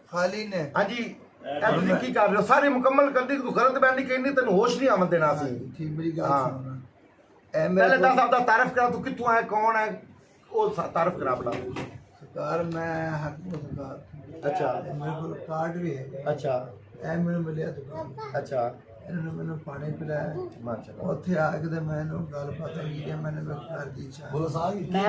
खाली ने हाँ जी ਤੁਸੀਂ ਕੀ ਕਰ ਰਹੇ ਹੋ ਸਾਰੇ ਮੁਕੰਮਲ ਕਰਦੀ ਤੂੰ ਗਲਤ ਬੈਠ ਨਹੀਂ ਕਹਿੰਦੀ ਤੈਨੂੰ ਹੋਸ਼ ਨਹੀਂ ਆਉਣ ਦੇਣਾ ਸੀ ठीक मेरी गल सुन पहले दस आपका तारीफ करा तू कितों है कौन है वो तारीफ करा बड़ा सरकार मैं हक सरकार अच्छा मेरे को कार्ड भी है अच्छा ए मैंने मिलिया दुकान अच्छा इन्होंने मैंने पानी पिलाया माशाल्लाह ਉੱਥੇ ਆ ਕੇ ਤੇ ਮੈਨੂੰ ਗੱਲ ਪਤਾ ਕੀ ਕਿ ਮੈंने ਮੈਂ ਕਰ ਦੀ ਚਾਹ बोलो साहब मैं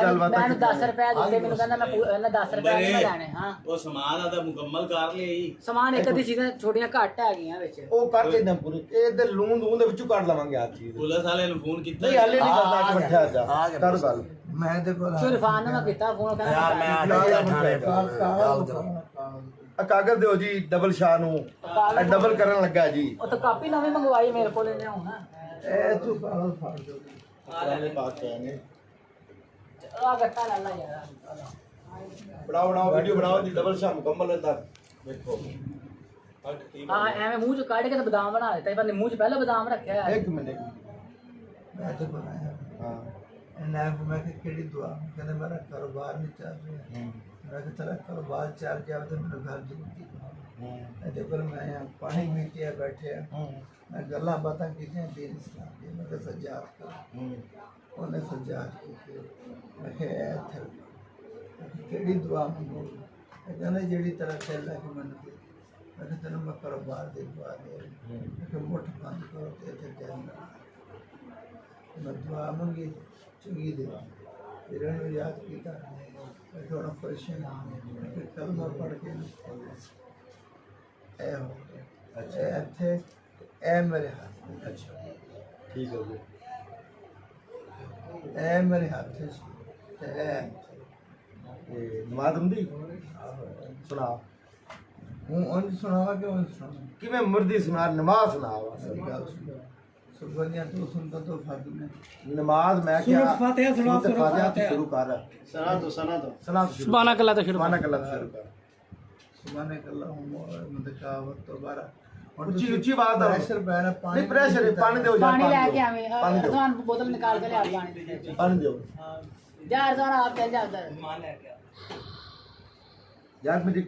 10 रुपए ਦਿੱਤੇ ਮੈਨੂੰ ਕਹਿੰਦਾ ਮੈਂ 10 ਰੁਪਏ ਨਹੀਂ ਲੈਣੇ ਹਾਂ ਉਹ ਸਮਾਨ ਆਦਾ ਮੁਕੰਮਲ ਕਰ ਲਈ ਸਮਾਨ ਇੱਕ ਅੱਧੀ ਚੀਜ਼ਾਂ ਛੋਟੀਆਂ ਘੱਟ ਹੈਗੀਆਂ ਵਿੱਚ ਉਹ ਕਰ ਲੈਣਾ ਪੂਰੇ ਇਹਦੇ ਲੂਣ ਦੂਣ ਦੇ ਵਿੱਚੋਂ ਕੱਢ ਲਵਾਂਗੇ ਆ ਚੀਜ਼ ਪੁਲਿਸ ਵਾਲੇ ਨੂੰ ਫੋਨ ਕੀਤਾ ਨਹੀਂ ਹਾਲੇ ਨਹੀਂ ਕਰਦਾ ਕਿ ਬੱਠਾ ਜਾ ਕਰ ਗੱਲ ਮੈਂ ਤੇ ਕੋਲ ਸਿਰਫਾਨ ਨੂੰ ਮੈਂ ਕੀਤਾ ਫੋਨ ਕਹਿੰਦਾ ਯਾਰ ਮੈਂ ਆ ਕਾਗਜ਼ ਦਿਓ ਜੀ ਡਬਲ ਸ਼ਾਹ ਨੂੰ ਇਹ ਡਬਲ ਕਰਨ ਲੱਗਾ ਜੀ ਉਹ ਤਾਂ ਕਾਪੀ ਨਵੀਂ ਮੰਗਵਾਈ ਮੇਰੇ ਕੋਲ ਇਹਨੇ ਹੁਣ ਇਹ ਤੂੰ ਕਾਗਜ਼ ਫਾੜ ਦੋ ਪੁਰਾਣੇ ਬਾਤ ਕਹਾਂਗੇ ਆ ਗੱਟਾ ਲੈ ਲਾ ਯਾਰ ਬਣਾਓ ਬਣਾਓ ਵੀਡੀਓ ਬਣਾਓ ਜੀ ਡਬਲ ਸ਼ਾਹ ਮੁਕੰਮਲ ਹੈ ਤੱਕ ਦੇਖੋ ਹਾਂ ਐਵੇਂ ਮੂੰਹ ਚ ਕੱਢ ਕੇ ਤਾਂ ਬਦਾਮ ਬਣਾ ਦਿੱਤਾ ਇਹ ਬੰਦੇ ਮੂੰਹ ਚ ਪਹਿਲਾਂ ਬਦਾਮ ਰੱਖਿਆ ਹੈ ਇੱਕ ਮਿੰਟ ਮੈਂ ਤੇ ਬਣਾਇਆ ਹਾਂ ਇਹਨਾਂ ਨੂੰ ਮੈਂ ਕਿਹੜੀ ਦੁਆ ਕਹਿੰਦੇ ਮੇਰਾ ਕਾਰੋਬਾਰ ਨਹੀਂ ਚੱਲ ਰਿਹਾ ਮੈਂ ਕਿਹਾ ਚਲਾ ਕਾਰੋਬਾਰ ਚੱਲ ਗਿਆ ਤਾਂ ਮੈਨੂੰ ਘਰ ਜ਼ਰੂਰੀ ਇਹਦੇ ਪਰ ਮੈਂ ਪਾਣੀ ਪੀਤੇ बैठे मैं गल्ला बातें की दीन इस्लाम की मैं सज्जाद कर उन्हें सज्जाद की मैं केड़ी दुआ मंगो कहने जेड़ी तरह चल कि मन मैं तेन मैं कारोबार की दुआ दे मुठ बंद करो तो मैं दुआ मंगी चंगी दुआ फिर याद किया थोड़ा परेशान कलमा पढ़ के ए हो अच्छा इत्थे ए मेरे हाथ अच्छा ठीक हो गया ए मेरे हाथ नमाज ਹੁੰਦੀ ਸੁਣਾ हूँ उन सुनावा कि उन सुनावा ਕਿਵੇਂ ਮੁਰਦੀ ਸੁਣਾ ਨਮਾਜ਼ ਸੁਣਾ सही गल सुन सुबह तो सुनता तो फायदा नहीं नमाज मैं क्या फातिहा सुना फातिहा शुरू कर सुना तो सुभान अल्लाह तो शुरू सुभान अल्लाह शुरू कर सुबह ने कल्ला हूँ मतलब कहावत तो बारा ऊंची ऊंची बात है प्रेशर पैना पानी नहीं प्रेशर है पानी दो पानी लेके आवे अरमान बोतल निकाल के ले आ पानी पानी दो जा अरमान आप चल जा उधर मान लेके यार मेरी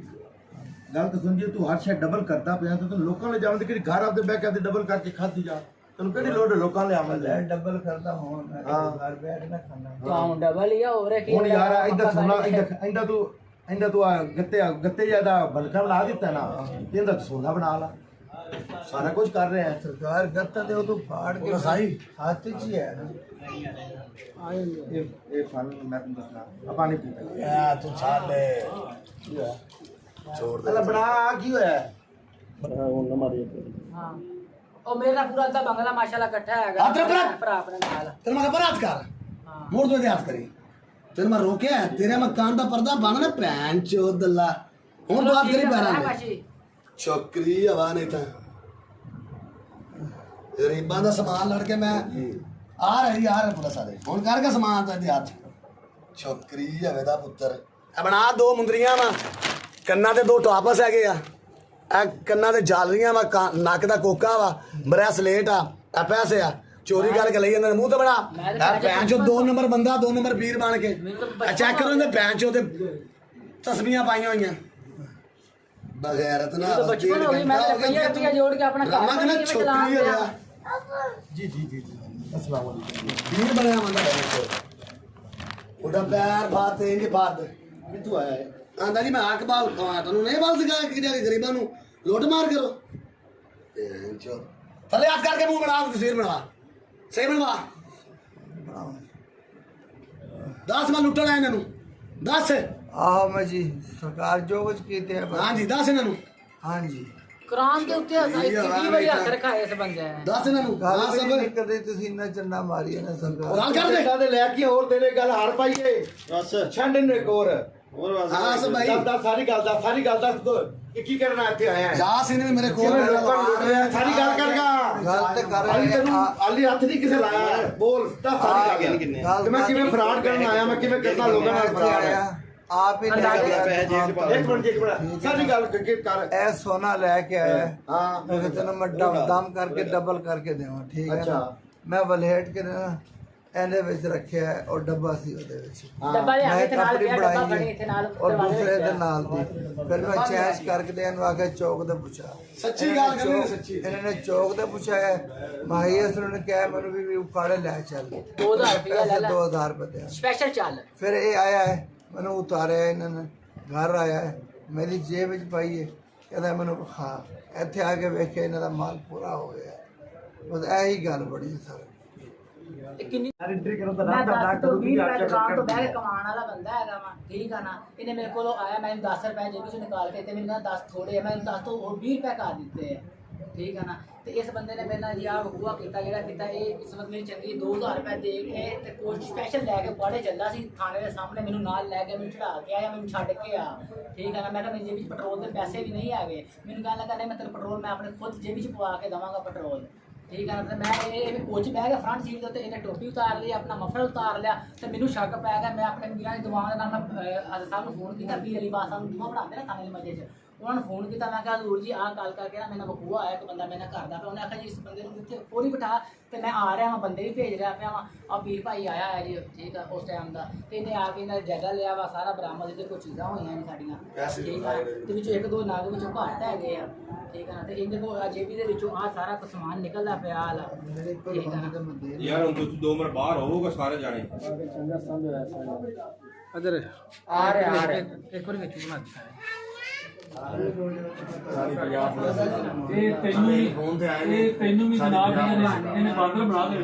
गल तो सुन जी तू हर शे डबल करता पिया तो लोकां ले जावन कि घर आपदे बैठ के डबल करके खाती जा तन्नू केड़ी लोड लोकां ले आवन ले डबल करता हूँ मैं घर बैठ ना खाना तो डबल ही और है हुन यार इधर सुना इंदा तू गत्ते ज्यादा बलकर ला दिता ना इंदा सोना बना ला सारा कुछ कर रहे हैं सरकार गत्ता दे तो फाड़ के सही हाथ च ही है ना ये फन मैं तुम दसना पानी पीता यार तू छाड़ ले छोड़ दे बना की होया हां और मेरा पूरा दा बंगला माशाल्लाह इकट्ठा हैगा भरा अपने नाल तेरे मैं बरात कर मोड़ दो याद करी तेरे मैं रोके तेरे मैं कान दा पर्दा बांधना भैन चोद दल्ला हुन बात करी पैरा छोकरी हवा नहीं था गरीबां दा सामान लड़ के मैं आ रही पुलिस वाले हुन करके सामान ते हाथ छोकरी हवे दा पुत्तर ए बना दो मुंदरियां वा कन्ना ते दो टॉपस हैगे आ कन्ना ते जालरियां वा नक दा कोका वा ब्रेसलेट आ पैसे आ चोरी करके ले जांदे मुंह ते बना भैन चो 2 नंबर बंदा 2 नंबर पीर बन के चेक करो इहदे भैन चो ते तस्बीहां पाईयां होईयां बगैरत ना बचपन हो गई मैं रुपया जोड़ के अपना काम में चला गया जी जी जी जी अस्सलाम वालेकुम पीर बनया बंदा उड़ा पैर बात इंज बात कितु आया है आंदा जी मैं आक बाल तन्नू नहीं बाल सिखा कि जाके गरीबां नु लुट मार करो जो थले हाथ करके मुंह बना तस्वीर बनवा सही बनवा 10 मैं लुटना है इन्हां नु 10 ਆਹੋ ਮੈਂ ਜੀ ਸਰਕਾਰ ਜੋ ਕੁਝ ਕੀਤੇ ਹੈ हां जी 10 इन्हां नु हाँ जी कुरान के उत्ते कितनी बड़ी हक रखा है इस बंदे ने 10 इन्हां नु ਗੱਲ हां ਵੀ सब ਨਹੀਂ ਕਰਦੇ ਤੁਸੀਂ ਇੰਨਾ ਚੰਡਾ ਮਾਰੀ ਹੈ ਨਾ ਸਰਕਾਰ राल कर दे ਦੇ ਲੈ ਕੇ ਹੋਰ ਤੇਰੇ ਗੱਲ ਹਾਰ ਪਾਈਏ ਬਸ ਛੱਡ ਇਹਨੂੰ ਇੱਕ ਹੋਰ हां सब भाई ਦੱਸ ਸਾਰੀ ਗੱਲ ਦੱਸ ਤੂੰ ਕੀ ਕਰਨਾ ਇੱਥੇ ਆਇਆ ਹੈ यास इन्हें मेरे को ਕਿਵੇਂ ਲੋਕਾਂ ਨੂੰ ਲੁੱਟ ਰਿਹਾ ਸਾਰੀ ਗੱਲ ਕਰਗਾ ਗੱਲ ਤੇ ਕਰ ਆਲੀ ਰਹੇ ਤੈਨੂੰ ਆ ਆਲੀ ਹੱਥ ਨਹੀਂ ਕਿਸੇ ਲਾਇਆ ਹੈ ਬੋਲ ਦੱਸ ਸਾਰੀ ਗੱਲ ਕਿ ਮੈਂ ਕਿਵੇਂ ਫਰਾਡ ਕਰਨ ਆਇਆ ਮੈਂ ਕਿਵੇਂ ਕਰਦਾ ਲੋਕਾਂ ਨਾਲ ਫਰਾਡ ਹੈ ਆਪ ਹੀ ਲੈ ਕੇ ਆਇਆ ਇੱਕ ਮਿੰਟ ਸਾਰੀ ਗੱਲ ਕਰ ਇਹ ਸੋਨਾ ਲੈ ਕੇ ਆਇਆ ਹਾਂ ਮੈਂ ਕਿਹਾ ਤੈਨੂੰ ਮੈਂ ਦਮ ਕਰਕੇ ਡਬਲ ਕਰਕੇ ਦੇਵਾਂ ਠੀਕ ਹੈ ਅੱਛਾ ਮੈਂ ਵਲੇਟ ਕੇ ਨਾ ਇਹਨੇ ਵਿੱਚ ਰੱਖਿਆ ਹੈ ਔਰ ਡੱਬਾ ਸੀ ਉਹਦੇ ਵਿੱਚ ਡੱਬਾ ਲਿਆ ਕੇ ਮੈਂ ਇੱਥੇ ਨਾਲ ਆਪਣੀ ਪਿਆ, ਡੱਬਾ ਬਣਾਈ ਫੜੀ ਹੈ ਇੱਥੇ ਨਾਲ ਔਰ ਦਰਵਾਜ਼ੇ ਦੂਸਰੇ ਵਿੱਚ ਦੇ ਨਾਲ ਦੀ ਫਿਰ ਮੈਂ ਚੈਂਜ ਕਰਕੇ ਤੇ ਇਹਨੂੰ ਆਖਿਆ ਚੌਕ ਤੇ ਪੁੱਛਾ ਸੱਚੀ ਗੱਲ ਕਰਨੀ ਸੱਚੀ ਇਹਨਾਂ ਨੇ ਚੌਕ ਤੇ ਪੁੱਛਿਆ ਮਾਹੀ ਅਸਰ ਨੇ ਕਿਹਾ ਮੈਨੂੰ ਵੀ ਉਕਾੜੇ ਲੈ ਚੱਲ 2000 ਰੁਪਇਆ ਲੈ ਲੈ 2000 ਰੁਪਏ ਦਿਆ ਸਪੈਸ਼ਲ ਚੱਲ ਫਿਰ ਇਹ ਆਇਆ ਹੈ ਮੈਨੂੰ ਉਤਾਰਿਆ ਇਹਨਾਂ ਨੇ ਘਰ ਆਇਆ ਹੈ ਮੇਰੀ ਜੇਬ ਵਿੱਚ ਪਾਈ ਹੈ ਕਹਿੰਦਾ ਮੈਨੂੰ ਹਾਂ ਇੱਥੇ ਆ ਕੇ ਵੇਖਿਆ ਇਹਨਾਂ ਦਾ ਮਾਲ ਪੂਰਾ ਹੋ ਗਿਆ ਬਸ ਇਹੀ ਗੱਲ ਬੜੀ ਸਰ ਤੇ ਕਿੰਨੀ ਐਂਟਰੀ ਕਰਨ ਦਾ ਮੈਂ ਨਾ 10 ਤੋਂ 20 ਰੁਪਏ ਦੁਕਾਨ ਤੋਂ ਬਹਿ ਕੇ ਕਮਾਉਣ ਵਾਲਾ ਬੰਦਾ ਹੈਗਾ ਵਾ ਠੀਕ ਆ ਨਾ ਇਹਨੇ ਮੇਰੇ ਕੋਲੋਂ ਆਇਆ ਮੈਨੂੰ 10 ਰੁਪਏ ਜੇਬੀ ਚੋਂ ਨਿਕਾਲ ਕੇ ਤੇ ਮੈਨੂੰ ਕਹਿੰਦਾ 10 ਥੋੜੇ ਆ ਮੈਂ 10 ਤੋਂ ਹੋਰ 20 ਰੁਪਏ ਕਰ ਦਿੱਤੇ ਆ ਠੀਕ ਆ ਨਾ ਤੇ ਇਸ ਬੰਦੇ ਨੇ ਮੇਰੇ ਨਾਲ ਜੀ ਆਹ ਹੁਆ ਕੀਤਾ ਜਿਹੜਾ ਕੀਤਾ ਇਹ ਕਿਸਮਤ ਮੇਰੀ ਚੰਗੀ 2000 ਰੁਪਏ ਦੇ ਕੇ ਤੇ ਕੋਈ ਸਪੈਸ਼ਲ ਲੈ ਕੇ ਬੜੇ ਚੱਲਦਾ ਸੀ ਥਾਣੇ ਦੇ ਸਾਹਮਣੇ ਮੈਨੂੰ ਨਾਲ ਲੈ ਕੇ ਮੈਨੂੰ ਚੜਾ ਕੇ ਆਇਆ ਮੈਨੂੰ ਛੱਡ ਕੇ ਆ ਠੀਕ ਆ ਨਾ ਮੈਂ ਕਿਹਾ ਮੇਰੀ ਜੇਬੀ 'ਚ ਪੈਟਰੋਲ ਦੇ ਪੈਸੇ ਵੀ ਨਹੀਂ ਹੈਗੇ ਮੈਨੂੰ ਕਹਿਣ ਲੱਗਾ ਨਹੀਂ ਮੈਂ ਤੈਨੂੰ ਪੈਟਰੋਲ ਮੈਂ ਆਪਣੇ ਖੁਦ ਜੇਬੀ 'ਚ ਪਵਾ ਕੇ ਦੇਵਾਂਗਾ ਪੈਟਰੋਲ ਠੀਕ ਆ ਨਾ ਤੇ ਮੈਂ ਇਹ ਕੋਚ ਬਹਿ ਗਿਆ ਫਰੰਟ ਸੀਟ ਦੇ ਉੱਤੇ ਇਹਨੇ ਟੋਪੀ ਉਤਾਰ ਲਈ ਆਪਣਾ ਮਫਲਰ ਉਤਾਰ ਲਿਆ ਤੇ ਮੈਨੂੰ ਸ਼ੱਕ ਪੈ ਗਿਆ ਮੈਂ ਆਪਣੇ ਵੀਰਾਂ ਦੀ ਦੁਕਾਨ ਦੇ ਨਾਲ ਮੈਂ ਅਜ਼ਰ ਸਾਹਿਬ ਨੂੰ ਫੋਨ ਕੀਤਾ ਵੀ ਅਲੀ ਬਾਸ ਸਾਹਿਬ ਨੂੰ ਦੁਆ ਬਣਾਉਂਦੇ ਨਾ ਥਾਣੇ ਦੇ ਮੱਜੇ 'ਚ ਉਹਨਾਂ ਨੂੰ ਫੋਨ ਕੀਤਾ ਮੈਂ ਕਿਹਾ ਹਜ਼ੂਰ ਜੀ ਆਹ ਗੱਲ ਕਰਕੇ ਨਾ ਮੇਰੇ ਨਾਲ ਬਖੂਆ ਆਇਆ ਇੱਕ ਬੰਦਾ ਮੇਰੇ ਨਾਲ ਕਰਦਾ ਪਿਆ ਉਹਨੇ ਆਖਿਆ ਜੀ ਇਸ ਬੰਦੇ ਨੂੰ ਕਿੱਥੇ ਫੋਰੀ ਬਿਠਾ ਤੇ ਮੈਂ ਆ ਰਿਹਾ ਵਾਂ ਬੰਦੇ ਵੀ ਭੇਜ ਰਿਹਾ ਪਿਆ ਵਾਂ ਆ ਪੀਰ ਭਾਈ ਆਇਆ ਹੈ ਜੀ ਠੀਕ ਆ ਉਸ ਟਾਈਮ ਦਾ ਤੇ ਇਹਨੇ ਆ ਕੇ ਇਹਨਾਂ ਜਗ੍ਹਾ ਲਿਆ ਵਾ ਸਾਰਾ ਬਰਾਮਦ ਤੇ ਕੋਈ ਚੀਜ਼ਾਂ ਹੋਈਆਂ ਨੇ ਸਾਡੀਆਂ ਠੀਕ ਆ ਤੇ ਵਿੱਚੋਂ ਇੱਕ ਦੋ ਨਾਗ ਵਿੱਚੋਂ ਘੱਟ ਹੈਗੇ ਆ ਠੀਕ ਆ ਨਾ ਤੇ ਇਹਦੇ ਕੋਲ ਜੇਬੀ ਦੇ ਵਿੱਚੋਂ ਆ ਸਾਰਾ ਕੁ ਸਮਾਨ ਨਿਕਲਦਾ ਪਿਆ ਹਾਲ ਮੇਰੇ ਕੋਲ ਬੰਦੇ ਤੇ ਮੰਦੇ ਯਾਰ ਹੁਣ ਤੁਸੀਂ 2 ਮਿੰਟ ਬਾਹਰ ਹੋਵੋਗੇ ਸਾਰੇ ਜਾਣੇ ਅਦਰ ਆ ਰਿਹਾ ਇੱਕ ਵਾਰ ਵਿੱਚ ਬਣਾ ਦਿੱਤਾ ਹੈ ਸਾਰੀ 50 ਇਹ ਤੈਨੂੰ ਵੀ ਜਨਾਬ ਇਹਨੇ ਬਾਰਡਰ ਬਣਾ ਦੇ